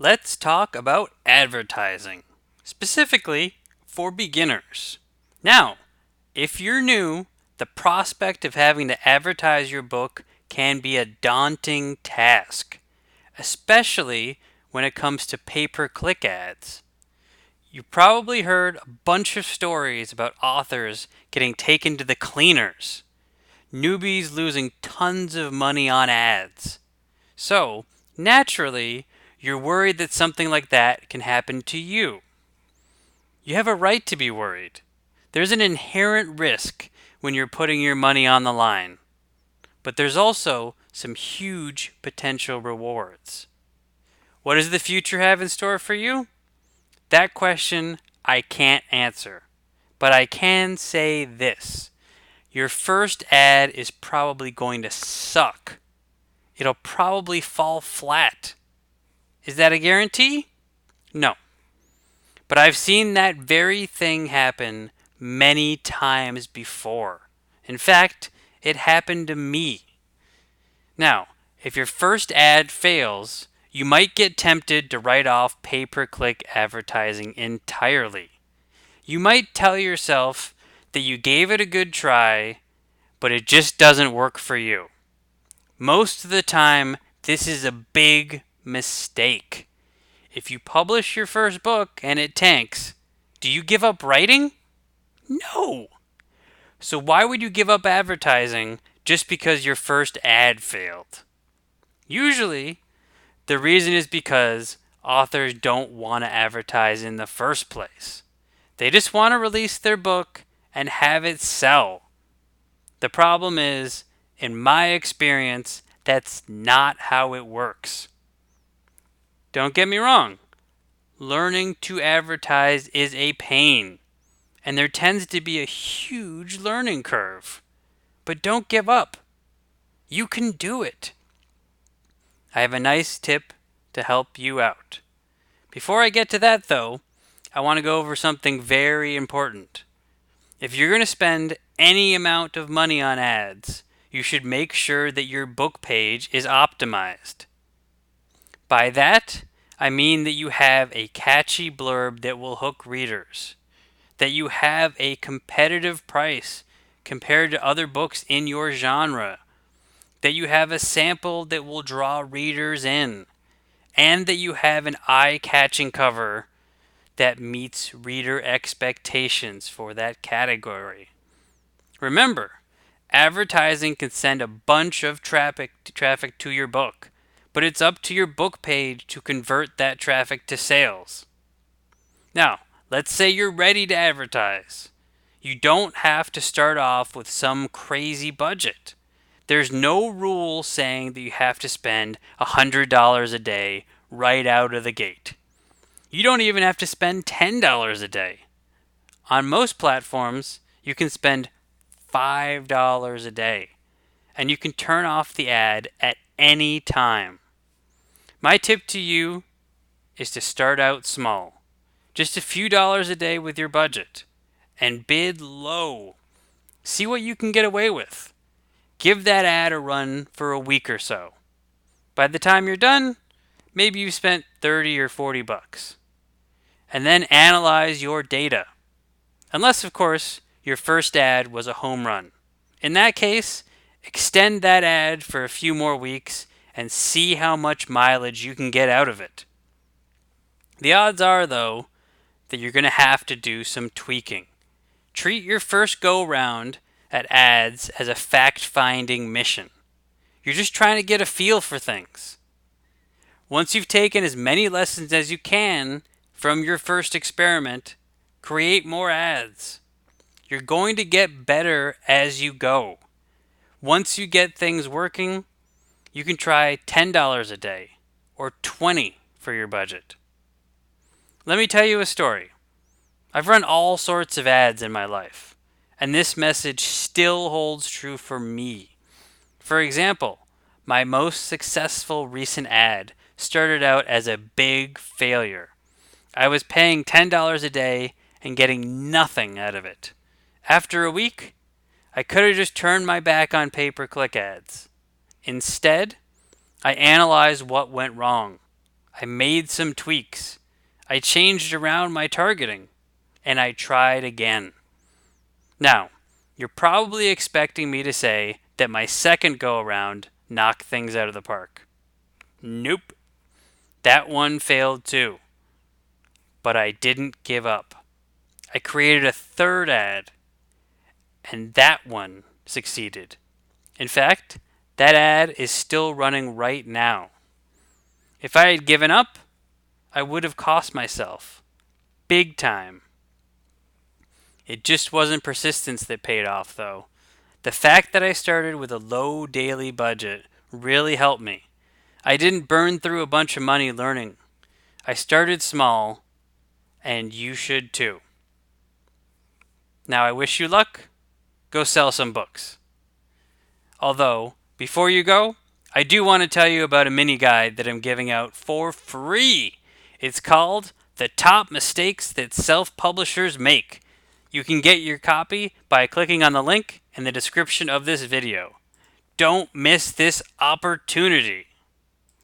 Let's talk about advertising, specifically for beginners. Now, if you're new, the prospect of having to advertise your book can be a daunting task, especially when it comes to pay-per-click ads. You probably heard a bunch of stories about authors getting taken to the cleaners, newbies losing tons of money on ads. So, naturally, you're worried that something like that can happen to you. You have a right to be worried. There's an inherent risk when you're putting your money on the line, but there's also some huge potential rewards. What does the future have in store for you? That question I can't answer, but I can say this. Your first ad is probably going to suck. It'll probably fall flat. Is that a guarantee? No. But I've seen that very thing happen many times before. In fact, it happened to me. Now, if your first ad fails, you might get tempted to write off pay-per-click advertising entirely. You might tell yourself that you gave it a good try, but it just doesn't work for you. Most of the time, this is a big mistake. If you publish your first book and it tanks, do you give up writing? No. So why would you give up advertising just because your first ad failed? Usually, the reason is because authors don't want to advertise in the first place. They just want to release their book and have it sell. The problem is, in my experience, that's not how it works. Don't get me wrong. Learning to advertise is a pain, and there tends to be a huge learning curve. But don't give up. You can do it. I have a nice tip to help you out. Before I get to that, though, I want to go over something very important. If you're going to spend any amount of money on ads, you should make sure that your book page is optimized. By that, I mean that you have a catchy blurb that will hook readers, that you have a competitive price compared to other books in your genre, that you have a sample that will draw readers in, and that you have an eye-catching cover that meets reader expectations for that category. Remember, advertising can send a bunch of traffic to your book, but it's up to your book page to convert that traffic to sales. Now, let's say you're ready to advertise. You don't have to start off with some crazy budget. There's no rule saying that you have to spend $100 a day right out of the gate. You don't even have to spend $10 a day. On most platforms, you can spend $5 a day, and you can turn off the ad at any time. My tip to you is to start out small. Just a few dollars a day with your budget, and bid low. See what you can get away with. Give that ad a run for a week or so. By the time you're done, maybe you've spent 30 or 40 bucks. And then analyze your data. Unless, of course, your first ad was a home run. In that case, extend that ad for a few more weeks and see how much mileage you can get out of it. The odds are, though, that you're going to have to do some tweaking. Treat your first go round at ads as a fact-finding mission. You're just trying to get a feel for things. Once you've taken as many lessons as you can from your first experiment, create more ads. You're going to get better as you go. Once you get things working, you can try $10 a day or $20 for your budget. Let me tell you a story. I've run all sorts of ads in my life, and this message still holds true for me. For example, my most successful recent ad started out as a big failure. I was paying $10 a day and getting nothing out of it. After a week, I could have just turned my back on pay-per-click ads. Instead, I analyzed what went wrong. I made some tweaks. I changed around my targeting. And I tried again. Now, you're probably expecting me to say that my second go around knocked things out of the park. Nope. That one failed too. But I didn't give up. I created a third ad, and that one succeeded. In fact, that ad is still running right now. If I had given up, I would have cost myself. Big time. It just wasn't persistence that paid off, though. The fact that I started with a low daily budget really helped me. I didn't burn through a bunch of money learning. I started small, and you should too. Now I wish you luck. Go sell some books. Although, before you go, I do want to tell you about a mini guide that I'm giving out for free. It's called The Top Mistakes That Self-Publishers Make. You can get your copy by clicking on the link in the description of this video. Don't miss this opportunity.